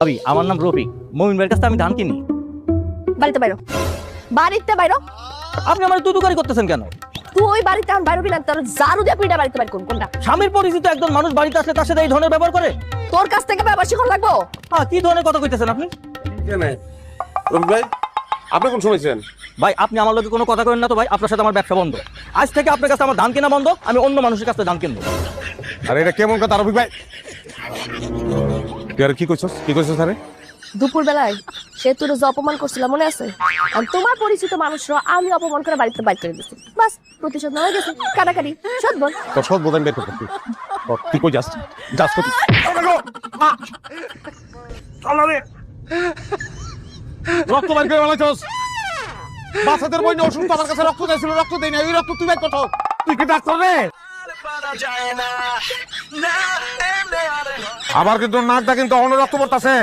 ভাবি আমার নাম রফিক, মমিন ভাইয়ের কাছে আমি ধান কিনি। বাড়িতে বাইরো, বাড়িতে বাইরো। আপনি আমার তুতুকারি করতেছেন কেন? তুই বাড়িতে এখন বাইরবি না, তোর জারু দিয়ে পিঠা বাড়িতে বাইর করুন। কোনটা? স্বামীর পরিচিত একজন মানুষ বাড়িতে আসলে তার সাথে এই ধরনের ব্যবহার করে? তোর কাছ থেকে ব্যবহার শিখন লাগবো। কি ধরনের কথা কইতেছেন আপনি? রফিক ভাই, আপনি কোন শুনেছেন? ভাই আপনি আমার লোকে কোনো কথা করেন না তো ভাই, আপনার সাথে আমার ব্যবসা বন্ধ। আজ থেকে আপনার কাছে আমার ধান কেনা বন্ধ, আমি অন্য মানুষের কাছে ধান কিনবো। আরে এটা কেমন কথা রফিক ভাই? তুই আর কি কইছস আরে? দুপুর বেলায় সে তোর যে অপমান করছিল মনে আছে? আর তোমার পরিচিত মানুষরা আমি অপমান করে বাড়িতে বাইর করে দিচ্ছি। বাস প্রতিশোধ নেওয়া গেছে। কাটাকাটি সদ বল। তোর সব বোধান বের করতে তুই কই যাস কত রক্ত বের করে বলেছস? বাচ্চাদের বই নিয়ে অসুস্থ আমার কাছে রক্ত চাইছিল, রক্ত দেই না, এই রক্ত তুই বের করছ? তুই কি ডাক্তার রে? আবার কিন্তু নাকটা কিন্তু অন্য রক্ত পড়তাছে।